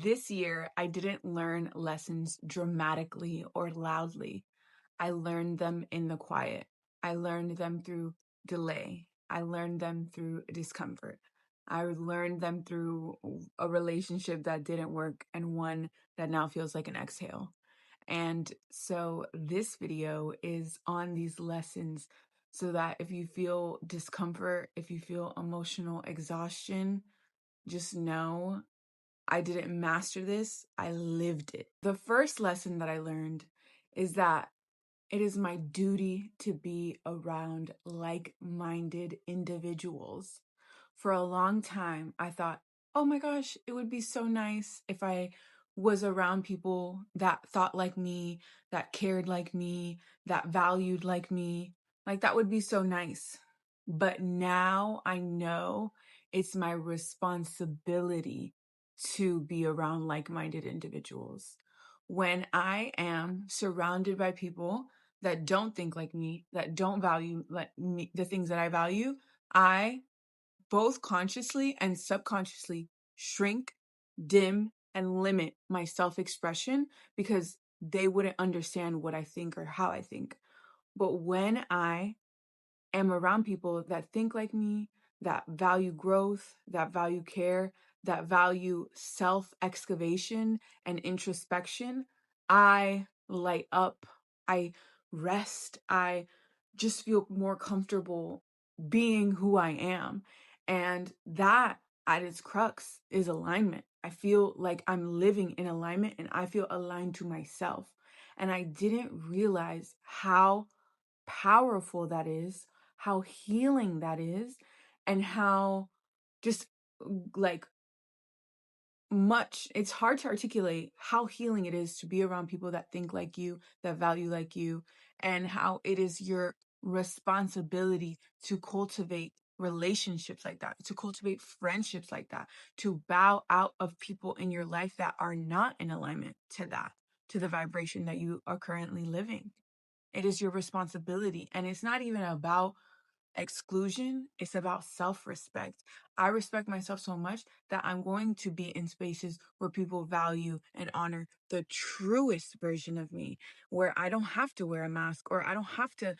This year, I didn't learn lessons dramatically or loudly. I learned them in the quiet. I learned them through delay. I learned them through discomfort. I learned them through a relationship that didn't work and one that now feels like an exhale. And so this video is on these lessons so that if you feel discomfort, if you feel emotional exhaustion, just know I didn't master this, I lived it. The first lesson that I learned is that it is my duty to be around like-minded individuals. For a long time, I thought, oh my gosh, it would be so nice if I was around people that thought like me, that cared like me, that valued like me. Like that would be so nice. But now I know it's my responsibility to be around like-minded individuals. When I am surrounded by people that don't think like me, that don't value like me, the things that I value, I both consciously and subconsciously shrink, dim, and limit my self-expression because they wouldn't understand what I think or how I think. But when I am around people that think like me, that value growth, that value care, that value self excavation and introspection, I light up, I rest, I just feel more comfortable being who I am. And that at its crux is alignment. I feel like I'm living in alignment and I feel aligned to myself. And I didn't realize how powerful that is, how healing that is, and how just like much it's hard to articulate how healing it is to be around people that think like you, that value like you, and how it is your responsibility to cultivate relationships like that, to cultivate friendships like that, to bow out of people in your life that are not in alignment to that, to the vibration that you are currently living. It is your responsibility. And it's not even about exclusion, it's about self-respect. I respect myself so much that I'm going to be in spaces where people value and honor the truest version of me, where I don't have to wear a mask or I don't have to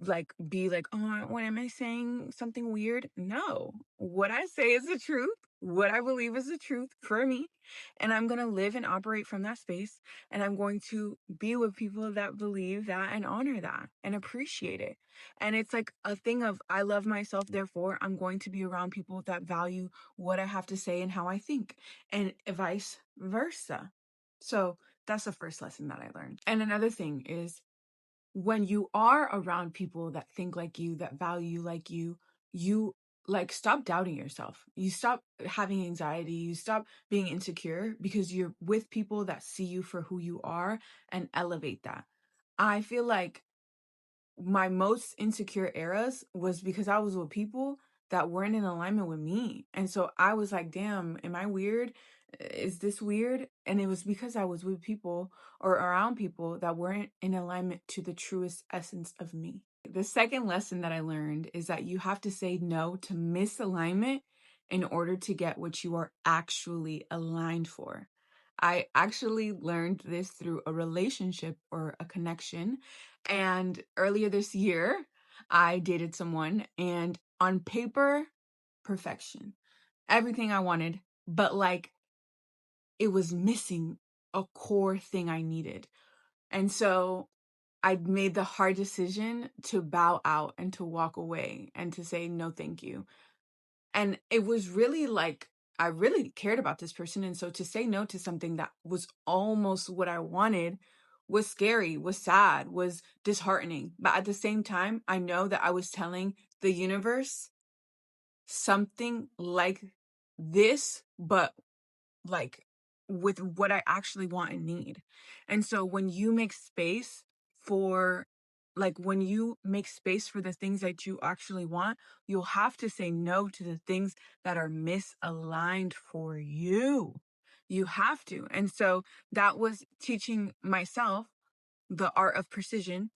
like be like, oh, what am I saying? Something weird? No. What I say is the truth. What I believe is the truth for me. And I'm going to live and operate from that space. And I'm going to be with people that believe that and honor that and appreciate it. And it's like a thing of I love myself, therefore I'm going to be around people that value what I have to say and how I think, and vice versa. So that's the first lesson that I learned. And another thing is when you are around people that think like you, that value like you like stop doubting yourself. You stop having anxiety, you stop being insecure because you're with people that see you for who you are and elevate that. I feel like my most insecure eras was because I was with people that weren't in alignment with me. And so I was like, damn, am I weird? Is this weird? And it was because I was with people or around people that weren't in alignment to the truest essence of me. The second lesson that I learned is that you have to say no to misalignment in order to get what you are actually aligned for. I actually learned this through a relationship or a connection. And earlier this year, I dated someone, and on paper, perfection. Everything I wanted, but like it was missing a core thing I needed. And so I made the hard decision to bow out and to walk away and to say, no, thank you. And it was really like, I really cared about this person. And so to say no to something that was almost what I wanted was scary, was sad, was disheartening. But at the same time, I know that I was telling the universe something like this, but like with what I actually want and need. And so when you make space for when you make space for the things that you actually want, you'll have to say no to the things that are misaligned for you. You have to. And so that was teaching myself the art of precision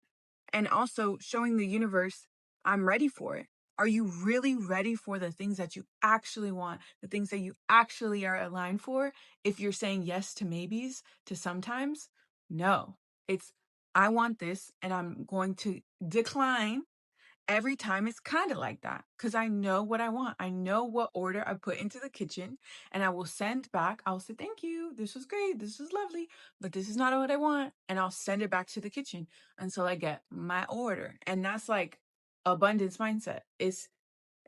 and also showing the universe I'm ready for it. Are you really ready for the things that you actually want, the things that you actually are aligned for? If you're saying yes to maybes, to sometimes, no. It's, I want this and I'm going to decline every time. It's kind of like that because I know what I want. I know what order I put into the kitchen, and I will send back. I'll say, thank you. This was great. This was lovely, but this is not what I want. And I'll send it back to the kitchen until I get my order. And that's like abundance mindset. It's,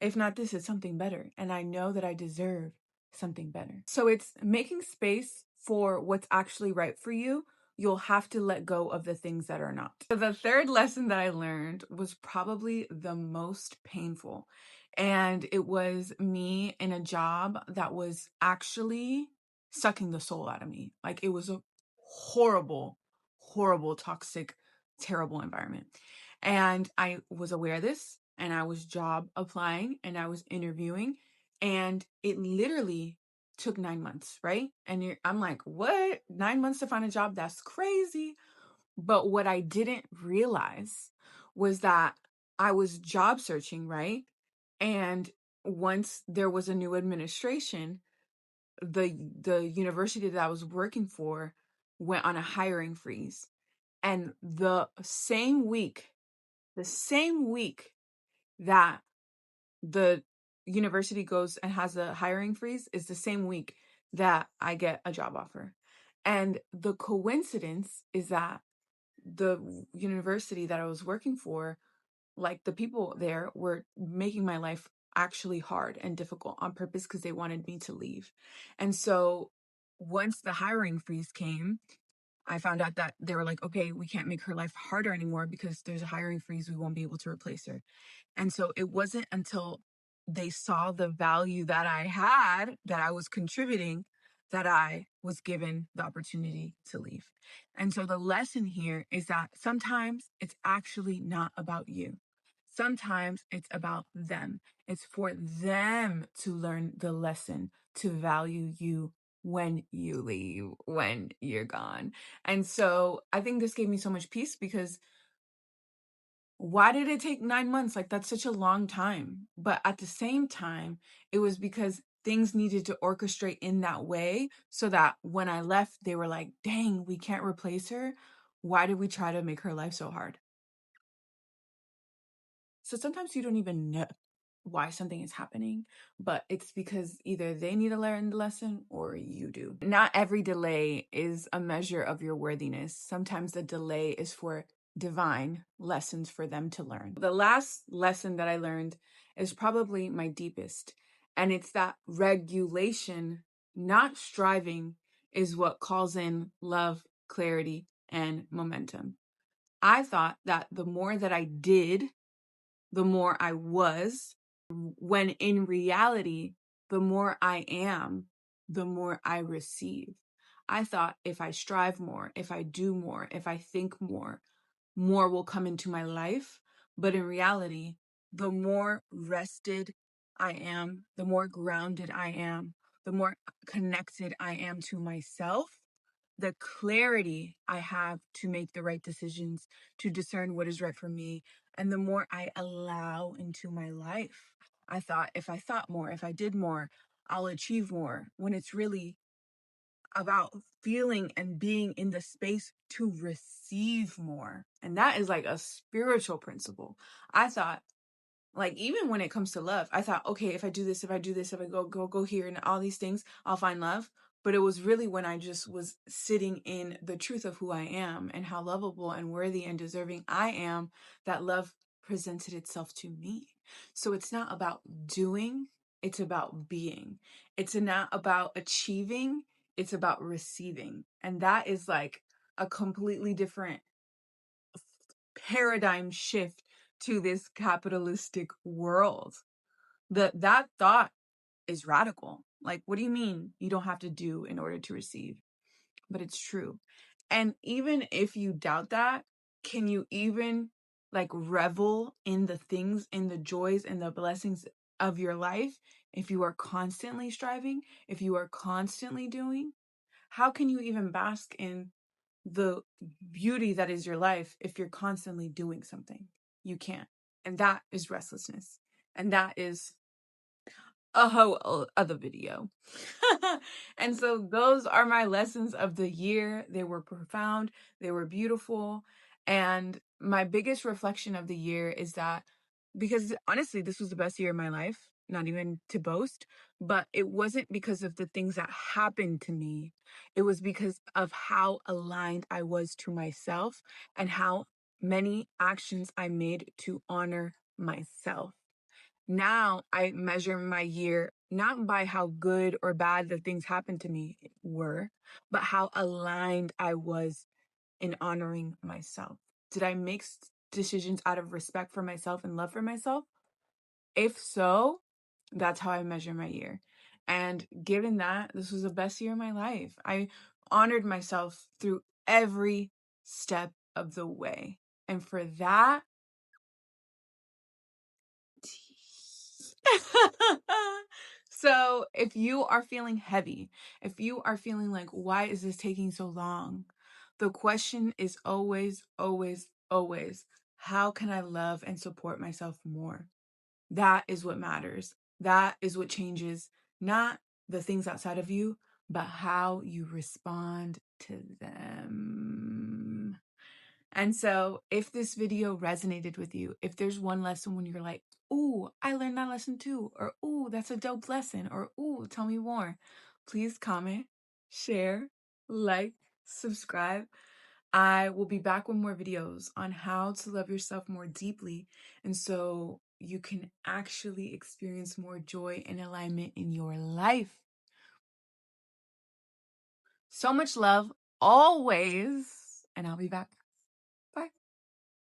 if not this, it's something better. And I know that I deserve something better. So it's making space for what's actually right for you. You'll have to let go of the things that are not. So the third lesson that I learned was probably the most painful. And it was me in a job that was actually sucking the soul out of me. Like, it was a horrible, horrible, toxic, terrible environment. And I was aware of this, and I was job applying and I was interviewing, and it literally took 9 months, right? And I'm like, what? 9 months to find a job? That's crazy. But what I didn't realize was that I was job searching, right? And once there was a new administration, the university that I was working for went on a hiring freeze. And the same week that the university goes and has a hiring freeze is the same week that I get a job offer. And the coincidence is that the university that I was working for, like, the people there were making my life actually hard and difficult on purpose because they wanted me to leave. And so once the hiring freeze came, I found out that they were like, okay, we can't make her life harder anymore because there's a hiring freeze. We won't be able to replace her. And so it wasn't until they saw the value that I had, that I was contributing, that I was given the opportunity to leave. And so the lesson here is that sometimes it's actually not about you. Sometimes it's about them. It's for them to learn the lesson to value you when you leave, when you're gone. And so I think this gave me so much peace because why did it take 9 months? Like, that's such a long time. But at the same time, it was because things needed to orchestrate in that way so that when I left, they were like, dang, we can't replace her. Why did we try to make her life so hard? So sometimes you don't even know why something is happening, but it's because either they need to learn the lesson or you do. Not every delay is a measure of your worthiness. Sometimes the delay is for divine lessons for them to learn. The last lesson that I learned is probably my deepest, and it's that regulation, not striving, is what calls in love, clarity, and momentum. I thought that the more that I did, the more I was, when in reality, the more I am, the more I receive. I thought if I strive more, if I do more, if I think more, more will come into my life. But in reality, the more rested I am, the more grounded I am, the more connected I am to myself, the clarity I have to make the right decisions, to discern what is right for me, and the more I allow into my life. I thought if I thought more, if I did more, I'll achieve more, when it's really about feeling and being in the space to receive more. And that is like a spiritual principle. I thought, like, even when it comes to love, I thought, okay, if I do this, if I do this, if I go here and all these things, I'll find love. But it was really when I just was sitting in the truth of who I am and how lovable and worthy and deserving I am, that love presented itself to me. So it's not about doing, it's about being. It's not about achieving, it's about receiving. And that is like a completely different paradigm shift to this capitalistic world. That thought is radical. Like, what do you mean you don't have to do in order to receive? But it's true. And even if you doubt that, can you even like revel in the things, in the joys and the blessings of your life if you are constantly striving, if you are constantly doing? How can you even bask in the beauty that is your life if you're constantly doing something? You can't. And that is restlessness. And that is a whole other video. And so those are my lessons of the year. They were profound, they were beautiful. And my biggest reflection of the year is that, because honestly, this was the best year of my life, not even to boast, but it wasn't because of the things that happened to me. It was because of how aligned I was to myself and how many actions I made to honor myself. Now I measure my year not by how good or bad the things happened to me were, but how aligned I was in honoring myself. Did I make decisions out of respect for myself and love for myself? If so, that's how I measure my year. And given that, this was the best year of my life. I honored myself through every step of the way. And for that, so if you are feeling heavy, if you are feeling like, why is this taking so long? The question is always, always, always, how can I love and support myself more? That is what matters. That is what changes, not the things outside of you, but how you respond to them. And so if this video resonated with you, if there's one lesson when you're like, ooh, I learned that lesson too, or ooh, that's a dope lesson, or ooh, tell me more, please comment, share, like, subscribe. I will be back with more videos on how to love yourself more deeply, and so you can actually experience more joy and alignment in your life. So much love always, and I'll be back